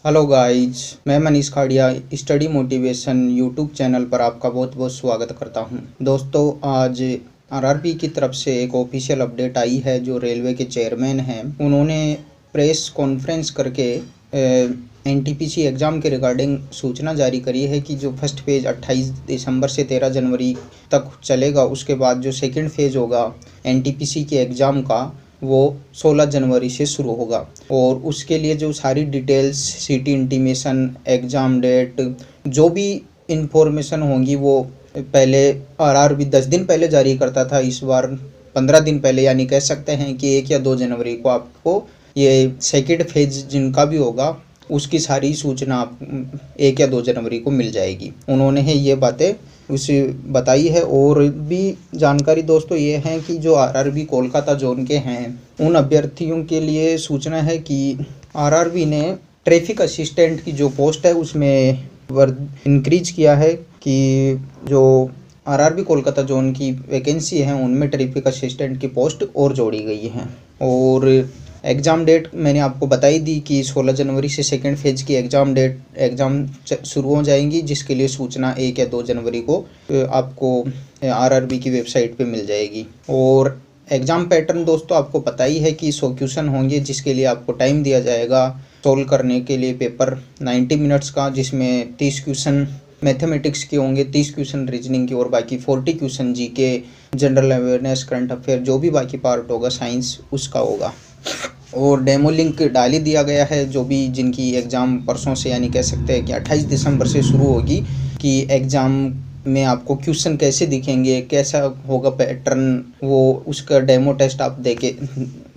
Hello guys, मैं Manish Khadia study motivation YouTube channel पर आपका बहुत बहुत स्वागत करता हूं। दोस्तों, आज आरआरबी की तरफ से एक ऑफिशियल अपडेट आई है। जो रेलवे के चेयरमैन हैं, उन्होंने प्रेस कॉन्फ्रेंस करके एनटीपीसी एग्ज़ाम के रिगार्डिंग सूचना जारी करी है कि जो फर्स्ट फेज़ 28 दिसंबर से 13 जनवरी तक चलेगा। उसके बाद जो सेकंड फेज़ होगा एनटीपीसी के एग्ज़ाम का, वो 16 जनवरी से शुरू होगा। और उसके लिए जो सारी details, city intimation, exam date, जो भी इंफॉर्मेशन होंगी वो पहले आरआरबी 10 दिन पहले जारी करता था। इस बार 15 दिन पहले, यानी कह सकते हैं कि 1 या 2 जनवरी को आपको ये सेकेंड फेज जिनका भी होगा उसकी सारी सूचना आप 1 या 2 जनवरी को मिल जाएगी। उन्होंने ये बातें उसे बताई है। और भी जानकारी दोस्तों ये है कि जो आरआरबी कोलकाता जोन के हैं, उन अभ्यर्थियों के लिए सूचना है कि आरआरबी ने ट्रैफिक असिस्टेंट की जो पोस्ट है उसमें इंक्रीज किया है कि जो आरआरबी कोलकाता जोन की वैकेंसी है उनमें ट्रैफिक असिस्टेंट की पोस्ट और जोड़ी गई है। और एग्ज़ाम डेट मैंने आपको बताई दी कि 16 जनवरी से सेकेंड फेज की एग्ज़ाम शुरू हो जाएंगी, जिसके लिए सूचना 1 या 2 जनवरी को आपको आरआरबी की वेबसाइट पे मिल जाएगी। और एग्ज़ाम पैटर्न दोस्तों आपको पता ही है कि 100 क्वेश्चन होंगे, जिसके लिए आपको टाइम दिया जाएगा सोल्व करने के लिए पेपर 90 मिनट्स का, जिसमें 30 क्वेश्चन मैथमेटिक्स के होंगे, 30 क्वेश्चन रीजनिंग के, और बाकी 40 question GK, general awareness, current affair, जो भी बाकी पार्ट होगा साइंस उसका होगा। और डेमो लिंक डाल ही दिया गया है। जो भी जिनकी एग्ज़ाम परसों से, यानी कह सकते हैं कि 28 दिसंबर से शुरू होगी, कि एग्ज़ाम में आपको क्वेश्चन कैसे दिखेंगे, कैसा होगा पैटर्न, वो उसका डेमो टेस्ट आप दे के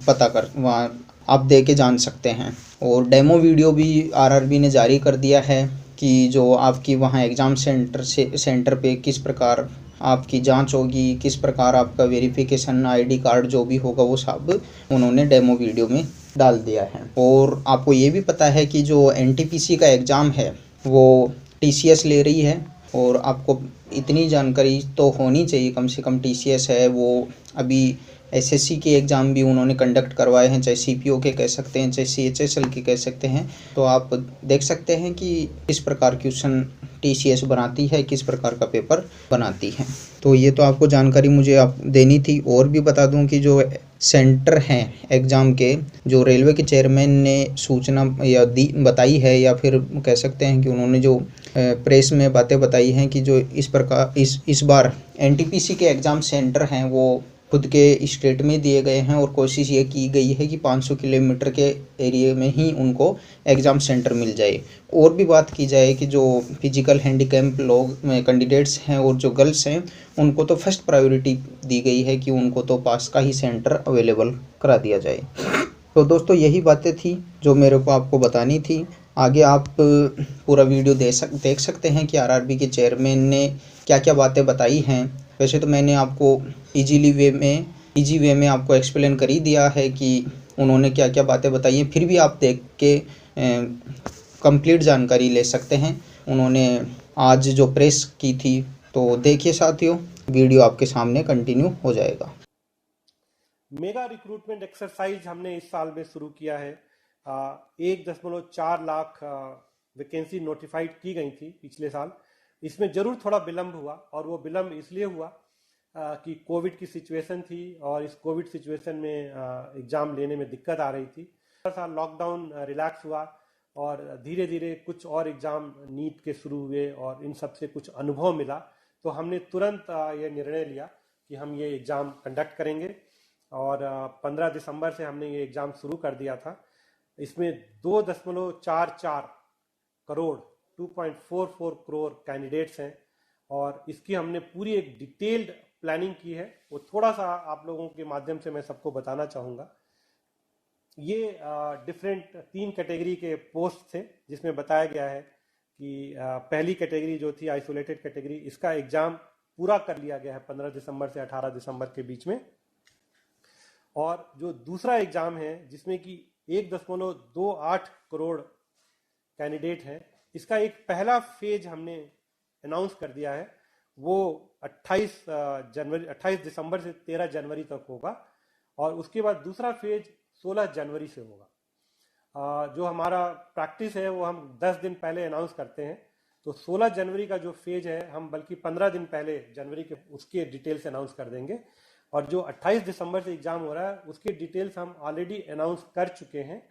पता कर वहाँ आप दे के जान सकते हैं। और डेमो वीडियो भी आरआरबी ने जारी कर दिया है कि जो आपकी वहाँ एग्ज़ाम सेंटर पे किस प्रकार आपकी जांच होगी, किस प्रकार आपका वेरिफिकेशन आईडी कार्ड जो भी होगा वो सब उन्होंने डेमो वीडियो में डाल दिया है। और आपको ये भी पता है कि जो एनटीपीसी का एग्ज़ाम है वो टीसीएस ले रही है। और आपको इतनी जानकारी तो होनी चाहिए कम से कम, टीसीएस है वो अभी एसएससी के एग्ज़ाम भी उन्होंने कंडक्ट करवाए हैं, चाहे सीपीओ के कह सकते हैं, चाहे सीएचएसएल के कह सकते हैं। तो आप देख सकते हैं कि किस प्रकार क्वेश्चन टीसीएस बनाती है, किस प्रकार का पेपर बनाती है। तो ये तो आपको जानकारी मुझे आप देनी थी। और भी बता दूं कि जो सेंटर हैं एग्ज़ाम के, जो रेलवे के चेयरमैन ने सूचना या बताई है, या फिर कह सकते हैं कि उन्होंने जो प्रेस में बातें बताई हैं कि जो इस प्रकार इस बार एनटीपीसी के एग्ज़ाम सेंटर हैं वो खुद के स्टेट में दिए गए हैं। और कोशिश ये की गई है कि 500 किलोमीटर के एरिया में ही उनको एग्ज़ाम सेंटर मिल जाए। और भी बात की जाए कि जो फिजिकल हैंडीकैप लोग कैंडिडेट्स हैं और जो गर्ल्स हैं, उनको तो फर्स्ट प्रायोरिटी दी गई है कि उनको तो पास का ही सेंटर अवेलेबल करा दिया जाए। तो दोस्तों यही बातें थी जो मेरे को आपको बतानी थी। आगे आप पूरा वीडियो देख सकते हैं कि आरआरबी के चेयरमैन ने क्या क्या बातें बताई हैं। वैसे तो मैंने आपको इजी वे में आपको एक्सप्लेन कर ही दिया है कि उन्होंने क्या क्या बातें बताई हैं। फिर भी आप देख के कंप्लीट जानकारी ले सकते हैं। उन्होंने आज जो प्रेस की थी, तो देखिए साथियों, वीडियो आपके सामने कंटिन्यू हो जाएगा। मेगा रिक्रूटमेंट एक्सरसाइज हमने इस साल में शुरू किया है। 1.4 लाख वैकेंसी नोटिफाइड की गई थी पिछले साल। इसमें जरूर थोड़ा विलंब हुआ, और वो विलंब इसलिए हुआ कि कोविड की सिचुएशन थी, और इस कोविड सिचुएशन में एग्जाम लेने में दिक्कत आ रही थी। थोड़ा सा लॉकडाउन रिलैक्स हुआ, और धीरे धीरे कुछ और एग्जाम नीट के शुरू हुए, और इन सब से कुछ अनुभव मिला। तो हमने तुरंत ये निर्णय लिया कि हम ये एग्जाम कंडक्ट करेंगे। और 15 दिसंबर से हमने ये एग्ज़ाम शुरू कर दिया था। इसमें 2.44 करोड़ 2.44 करोड़ कैंडिडेट्स हैं, और इसकी हमने पूरी एक डिटेल्ड प्लानिंग की है। वो थोड़ा सा आप लोगों के माध्यम से मैं सबको बताना चाहूँगा। ये डिफरेंट 3 कैटेगरी के पोस्ट थे, जिसमें बताया गया है कि पहली कैटेगरी जो थी आइसोलेटेड कैटेगरी, इसका एग्ज़ाम पूरा कर लिया गया है 15 दिसंबर से 18 दिसंबर के बीच में। और जो दूसरा एग्जाम है जिसमें कि 1.28 करोड़ कैंडिडेट हैं, इसका एक पहला फेज हमने अनाउंस कर दिया है। वो 28 दिसंबर से 13 जनवरी तक होगा, और उसके बाद दूसरा फेज 16 जनवरी से होगा। जो हमारा प्रैक्टिस है वो हम 10 दिन पहले अनाउंस करते हैं। तो 16 जनवरी का जो फेज है हम बल्कि 15 दिन पहले जनवरी के उसके डिटेल्स अनाउंस कर देंगे। और जो 28 दिसंबर से एग्जाम हो रहा है उसके डिटेल्स हम ऑलरेडी अनाउंस कर चुके हैं।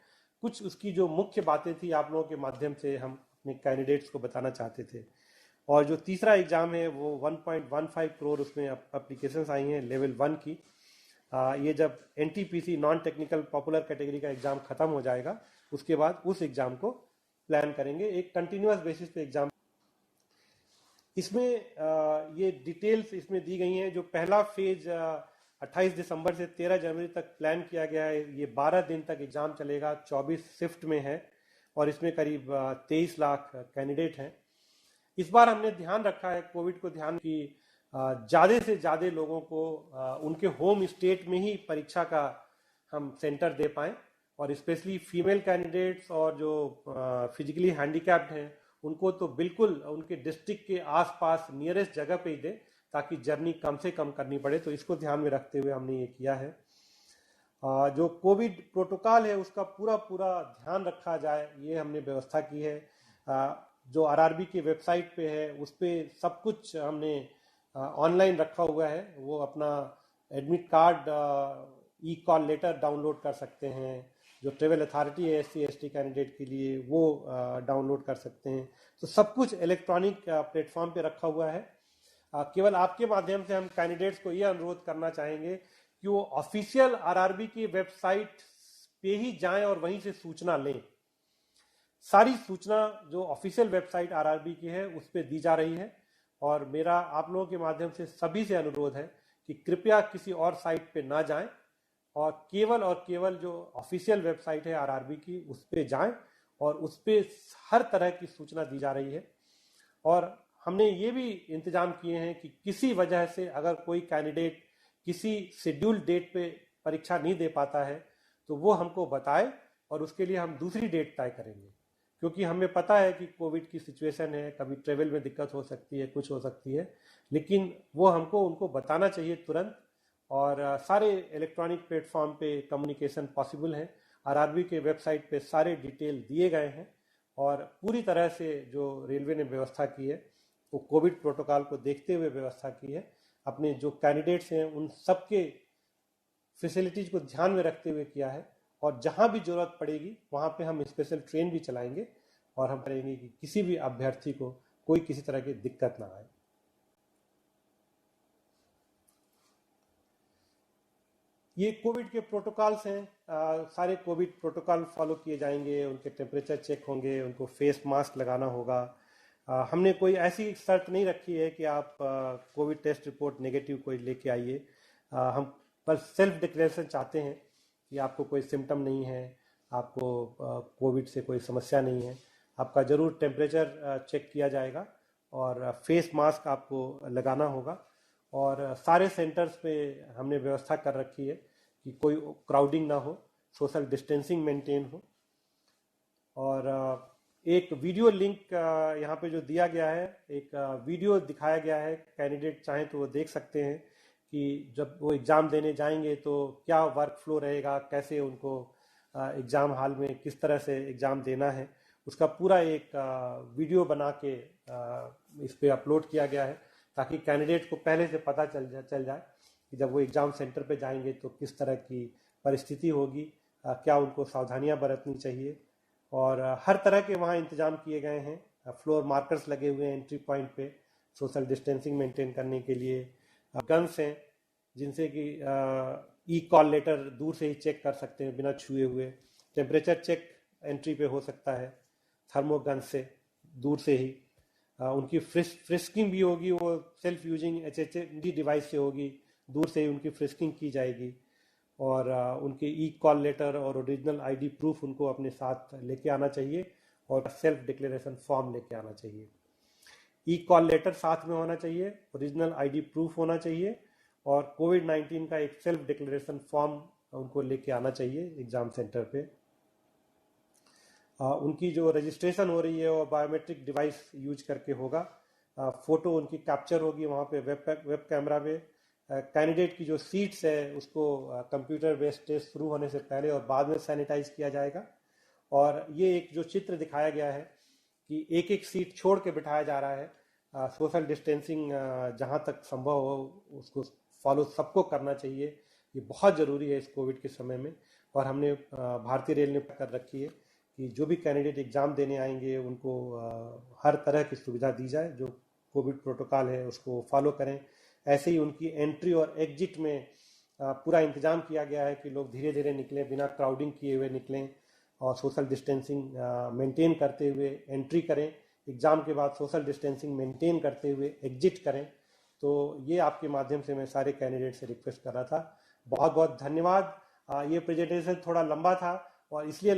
कुछ उसकी जो मुख्य बातें थी आप लोगों के माध्यम से हम अपने कैंडिडेट्स को बताना चाहते थे। और जो तीसरा एग्जाम है वो 1.15 करोड़ उसमें अप्लीकेशंस आई हैं लेवल 1 की। ये जब NTPC non technical popular category का एग्जाम खत्म हो जाएगा उसके बाद उस एग्जाम को प्लान करेंगे, एक कंटिन्यूअस बेसिस पे एग्जाम। इसमें ये डिटेल्स इसमें दी गई हैं। जो पहला फेज 28 दिसंबर से 13 जनवरी तक प्लान किया गया है, ये 12 दिन तक एग्जाम चलेगा, 24 शिफ्ट में है और इसमें करीब 23 लाख कैंडिडेट हैं। इस बार हमने ध्यान रखा है कोविड को ध्यान की ज़्यादा से ज़्यादा लोगों को उनके होम स्टेट में ही परीक्षा का हम सेंटर दे पाएँ और स्पेशली फीमेल कैंडिडेट्स और जो फिजिकली हैंडीकैप्ड हैं उनको तो बिल्कुल उनके डिस्ट्रिक्ट के आसपास नियरेस्ट जगह पे ही दे ताकि जर्नी कम से कम करनी पड़े। तो इसको ध्यान में रखते हुए हमने ये किया है। जो कोविड प्रोटोकॉल है उसका पूरा पूरा ध्यान रखा जाए ये हमने व्यवस्था की है। जो आरआरबी की वेबसाइट पे है उस पर सब कुछ हमने ऑनलाइन रखा हुआ है। वो अपना एडमिट कार्ड ई कॉल लेटर डाउनलोड कर सकते हैं। जो ट्रेवल अथॉरिटी है SC ST कैंडिडेट के लिए वो डाउनलोड कर सकते हैं। तो सब कुछ इलेक्ट्रॉनिक प्लेटफॉर्म पे रखा हुआ है। केवल आपके माध्यम से हम कैंडिडेट्स को ये अनुरोध करना चाहेंगे कि वो ऑफिशियल आरआरबी की वेबसाइट पे ही जाएं और वहीं से सूचना लें। सारी सूचना जो ऑफिशियल वेबसाइट आरआरबी की है उस पर दी जा रही है और मेरा आप लोगों के माध्यम से सभी से अनुरोध है कि कृपया किसी और साइट पे ना जाएं और केवल जो ऑफिशियल वेबसाइट है आरआरबी की उस पर जाएं और उस पर हर तरह की सूचना दी जा रही है। और हमने ये भी इंतजाम किए हैं कि किसी वजह से अगर कोई कैंडिडेट किसी शेड्यूल डेट पे परीक्षा नहीं दे पाता है तो वो हमको बताए और उसके लिए हम दूसरी डेट तय करेंगे, क्योंकि हमें पता है कि कोविड की सिचुएशन है, कभी ट्रेवल में दिक्कत हो सकती है, कुछ हो सकती है, लेकिन वो हमको उनको बताना चाहिए तुरंत। और सारे इलेक्ट्रॉनिक प्लेटफॉर्म पे कम्युनिकेशन पॉसिबल है। आरआरबी के वेबसाइट पे सारे डिटेल दिए गए हैं और पूरी तरह से जो रेलवे ने व्यवस्था की है वो कोविड प्रोटोकॉल को देखते हुए व्यवस्था की है। अपने जो कैंडिडेट्स हैं उन सबके फैसिलिटीज को ध्यान में रखते हुए किया है और जहां भी जरूरत पड़ेगी वहां पे हम स्पेशल ट्रेन भी चलाएंगे और हम करेंगे कि किसी भी अभ्यर्थी को कोई किसी तरह की दिक्कत ना आए। ये कोविड के प्रोटोकॉल्स हैं। सारे कोविड प्रोटोकॉल फॉलो किए जाएंगे, उनके टेम्परेचर चेक होंगे, उनको फेस मास्क लगाना होगा। हमने कोई ऐसी शर्त नहीं रखी है कि आप कोविड टेस्ट रिपोर्ट नेगेटिव कोई लेके आइए। हम बस सेल्फ डिक्लेरेशन चाहते हैं कि आपको कोई सिम्टम नहीं है, आपको कोविड से कोई समस्या नहीं है, आपका ज़रूर टेम्परेचर चेक किया जाएगा और फेस मास्क आपको लगाना होगा। और सारे सेंटर्स पे हमने व्यवस्था कर रखी है कि कोई क्राउडिंग ना हो, सोशल डिस्टेंसिंग मेंटेन हो। और एक वीडियो लिंक यहाँ पे जो दिया गया है, एक वीडियो दिखाया गया है, कैंडिडेट चाहें तो वो देख सकते हैं कि जब वो एग्ज़ाम देने जाएंगे तो क्या वर्क फ्लो रहेगा, कैसे उनको एग्ज़ाम हॉल में किस तरह से एग्ज़ाम देना है, उसका पूरा एक वीडियो बना के इस पर अपलोड किया गया है ताकि कैंडिडेट को पहले से पता चल जाए कि जब वो एग्ज़ाम सेंटर पे जाएंगे तो किस तरह की परिस्थिति होगी, क्या उनको सावधानियां बरतनी चाहिए। और हर तरह के वहाँ इंतजाम किए गए हैं। फ्लोर मार्कर्स लगे हुए हैं एंट्री पॉइंट पे सोशल डिस्टेंसिंग मेंटेन करने के लिए। गन्स हैं जिनसे कि ई कॉल लेटर दूर से ही चेक कर सकते हैं बिना छुए हुए। टेम्परेचर चेक एंट्री पे हो सकता है थर्मोगन से दूर से ही। उनकी फ्रिस्किंग भी होगी, वो सेल्फ यूजिंग HHD डिवाइस से होगी, दूर से ही उनकी फ्रिस्किंग की जाएगी। और उनके ई कॉल लेटर और ओरिजिनल ID प्रूफ उनको अपने साथ लेके आना चाहिए और सेल्फ डिक्लेरेशन फॉर्म लेके आना चाहिए। ई कॉल लेटर साथ में होना चाहिए, ओरिजिनल ID प्रूफ होना चाहिए और कोविड-19 का एक सेल्फ डिक्लेरेशन फॉर्म उनको लेके आना चाहिए एग्ज़ाम सेंटर पे। उनकी जो रजिस्ट्रेशन हो रही है वो बायोमेट्रिक डिवाइस यूज करके होगा। फ़ोटो उनकी कैप्चर होगी वहाँ पे वेब कैमरा में। कैंडिडेट की जो सीट्स है उसको कंप्यूटर बेस्ड टेस्ट शुरू होने से पहले और बाद में सैनिटाइज किया जाएगा। और ये एक जो चित्र दिखाया गया है कि एक एक सीट छोड़ के बिठाया जा रहा है। सोशल डिस्टेंसिंग जहाँ तक संभव हो उसको फॉलो सबको करना चाहिए। ये बहुत ज़रूरी है इस कोविड के समय में। और हमने भारतीय रेल ने कर रखी है कि जो भी कैंडिडेट एग्ज़ाम देने आएंगे उनको हर तरह की सुविधा दी जाए, जो कोविड प्रोटोकॉल है उसको फॉलो करें। ऐसे ही उनकी एंट्री और एग्जिट में पूरा इंतजाम किया गया है कि लोग धीरे धीरे निकलें, बिना क्राउडिंग किए हुए निकलें और सोशल डिस्टेंसिंग मेंटेन करते हुए एंट्री करें। एग्ज़ाम के बाद सोशल डिस्टेंसिंग मेंटेन करते हुए एग्जिट करें। तो ये आपके माध्यम से मैं सारे कैंडिडेट से रिक्वेस्ट कर रहा था। बहुत बहुत धन्यवाद। ये प्रेजेंटेशन थोड़ा लंबा था और इसलिए